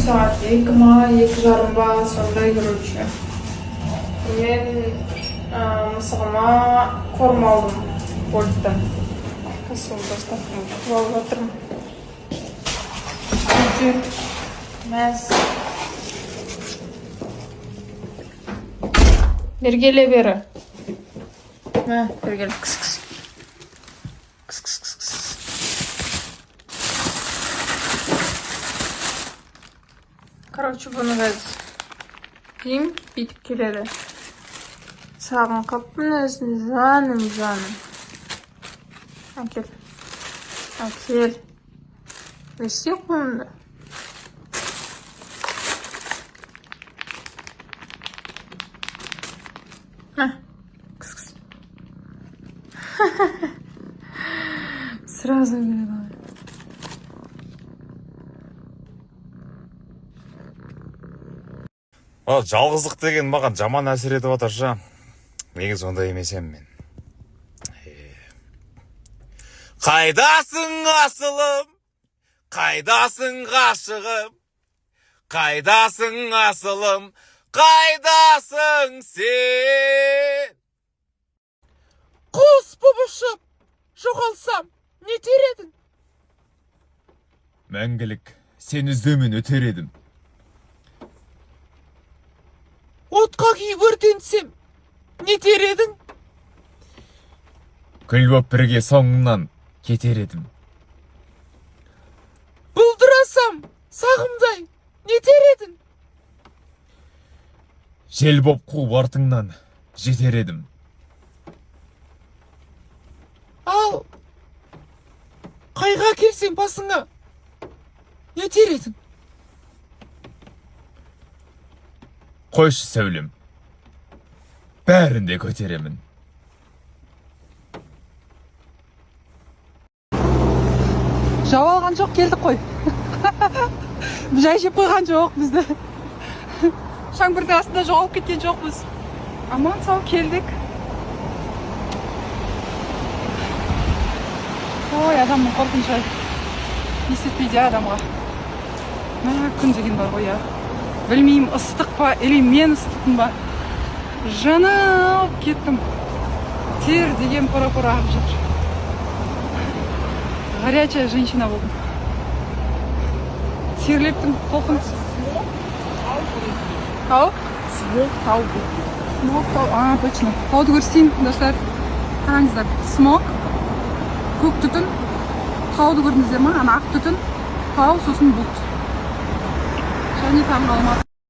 saat 2 ма, 2:30 ба, сондай, короче. Мен мысығыма корм алдым Вольттан. Сол доставканы күтіп алып жатырмын. Мәз. Бергеле бері. Мә, бергеле. Кыс-кыс. Кыс-кыс-кыс-кыс. Короче, бұны ғаз дейм, бейтіп келеді. Сағын қаппын өзін, жаным. Әкел. Өсте қойымды. Кыс-кыс. Сразу келеді. Жалғыздық деген маған жаман әсер етіп отыр жа. Негізі ондай емес мен. Қайдасың асылым? Қайдасың ғашығым? Қайдасың асылым? Қайдасың сен? Құс болып ұшып, жоғалсам, не етер едің? Мәңгілік, сен іздеумен өтер едім. Отқа күйіп өртенсем, не етер едің? Күл боп бірге соңыңнан кетер едім. Бұлдырасам, сағымдай, не етер едің? Жел боп қуып артыңнан жетер едім. Ал, қайға келсем басыңа, не етер едің? Қойшы сәулем, бәрін де көтеремін. Жау алған жоқ, келдік қой. Жай жеп қойған жоқ бізді. Шаңбырдың астында жоғалып кеткен жоқпыз. Аман сау келдік. Ой, адамның қорқыншы есетпейді адамға. Күн деген бар ғой, білмеймін, ыстық па, или мен ыстықпын ба. Жанып кеттім. Тер деген пора-пора ағып жатыр. Горячая женщина болдым. Терлептім, толқын. Тау? Тау. Смок, тау. Точно. Тауды көрсейін, достар. Қараңыздар. Смок, көк түтін. Тауды көрдіңіздер ма? Ақ түтін. Тау, сосын бұлт. Және таң қалмады.